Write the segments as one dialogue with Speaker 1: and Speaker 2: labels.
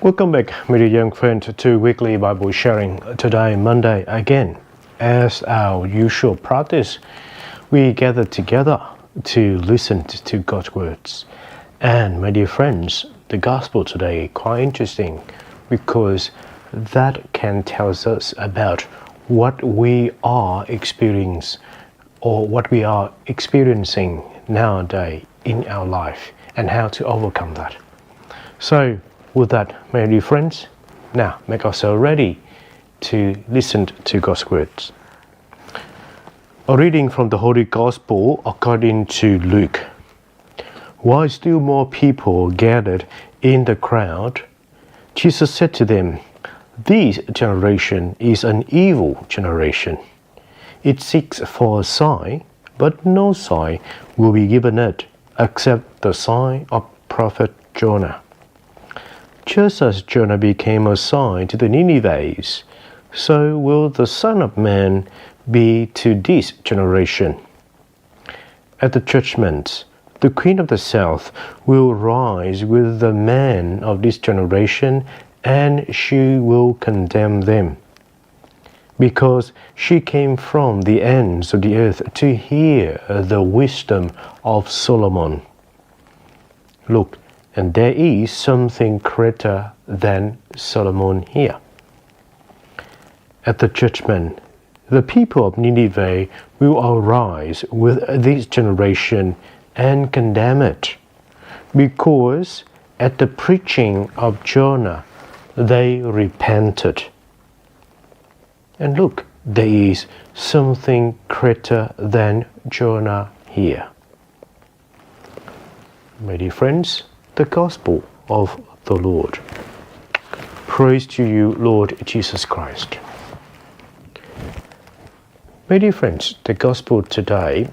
Speaker 1: Welcome back, my dear young friend, to weekly Bible sharing. Today, Monday, again, as our usual practice, we gather together to listen to God's words. And my dear friends, the gospel today is quite interesting because that can tell us about what we are experiencing or what we are experiencing nowadays in our life and how to overcome that. So, with that, my dear friends, now make ourselves ready to listen to God's words. A reading from the Holy Gospel according to Luke. While still more people gathered in the crowd, Jesus said to them, "This generation is an evil generation. It seeks for a sign, but no sign will be given it except the sign of prophet Jonah. Just as Jonah became a sign to the Ninevites, so will the Son of Man be to this generation. At the judgment, the Queen of the South will rise with the men of this generation, and she will condemn them, because she came from the ends of the earth to hear the wisdom of Solomon. Look, and there is something greater than Solomon here. At the judgment, the people of Nineveh will arise with this generation and condemn it, because at the preaching of Jonah they repented. And look, there is something greater than Jonah here." My dear friends, the Gospel of the Lord. Praise to you, Lord Jesus Christ. My dear friends, the Gospel today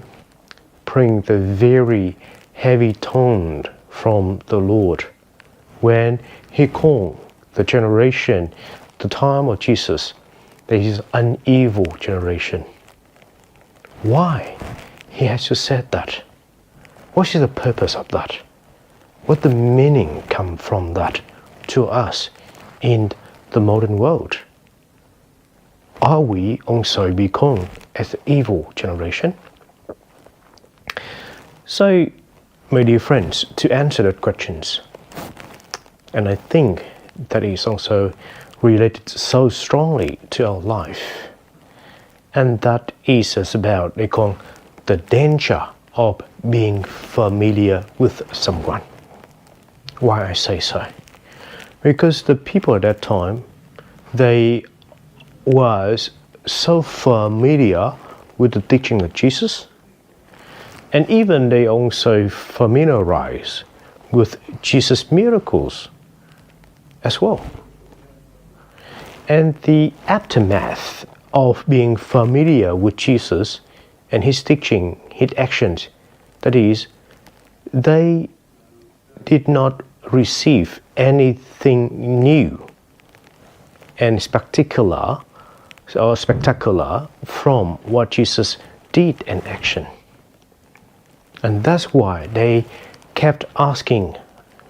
Speaker 1: brings the very heavy tone from the Lord when He called the generation, the time of Jesus, that is an evil generation. Why He has to say that? What is the purpose of that? What the meaning come from that to us in the modern world? Are we also become as the evil generation? So, my dear friends, to answer that questions, and I think that is also related so strongly to our life, and that is about the danger of being familiar with someone. Why I say so? Because the people at that time, they was so familiar with the teaching of Jesus, and even they also familiarized with Jesus' miracles as well. And the aftermath of being familiar with Jesus and His teaching, His actions, that is, they did not receive anything new and spectacular from what Jesus did in action. And that's why they kept asking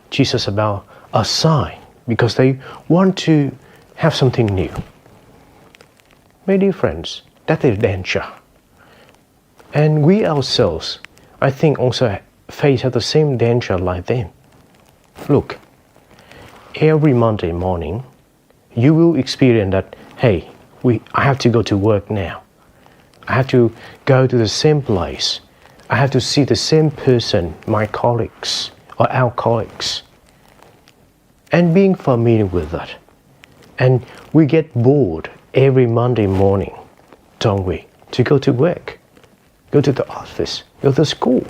Speaker 1: Jesus about a sign, because they want to have something new. My dear friends, that is danger. And we ourselves, I think, also face the same danger like them. Look, every Monday morning, you will experience that, hey, I have to go to work now. I have to go to the same place. I have to see the same person, my colleagues or our colleagues. And being familiar with that. And we get bored every Monday morning, don't we? To go to work, go to the office, go to school.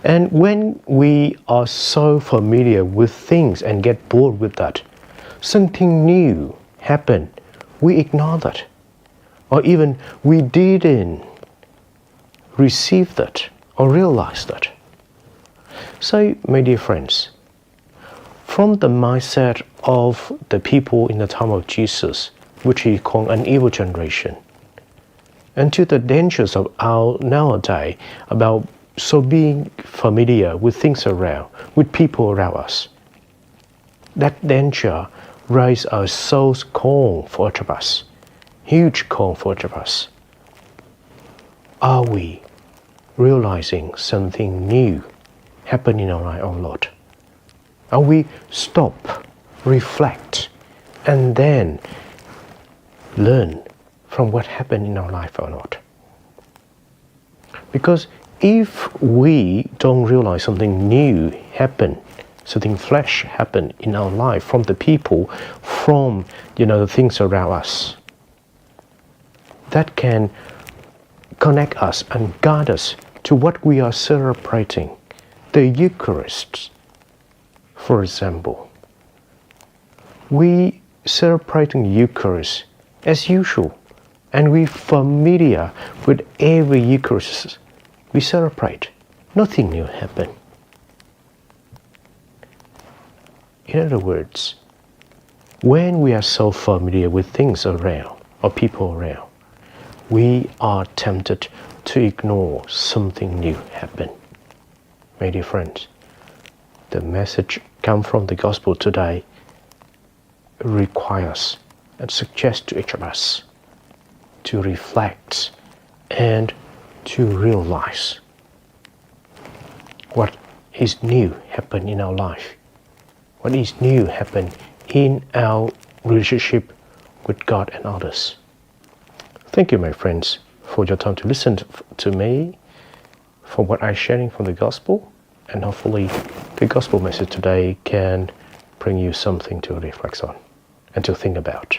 Speaker 1: And when we are so familiar with things and get bored with that, something new happen, we ignore that. Or even we didn't receive that or realize that. So, my dear friends, from the mindset of the people in the time of Jesus, which He called an evil generation, and to the dangers of our nowadays about so being familiar with things around, with people around us. That danger raised a soul's call for each of us, huge call for each of us. Are we realizing something new happen in our life or not? Are we stop, reflect, and then learn from what happened in our life or not? Because if we don't realize something new happen, something fresh happen in our life from the people, from the things around us, that can connect us and guide us to what we are celebrating. The Eucharist, for example. We celebrating Eucharist as usual, and we familiar with every Eucharist we celebrate. Nothing new happened. In other words, when we are so familiar with things around or people around, we are tempted to ignore something new happen. My dear friends, the message come from the gospel today requires and suggests to each of us to reflect and to realize what is new happen in our life, what is new happen in our relationship with God and others. Thank you, my friends, for your time to listen to me, for what I'm sharing from the gospel, and hopefully the gospel message today can bring you something to reflect on and to think about.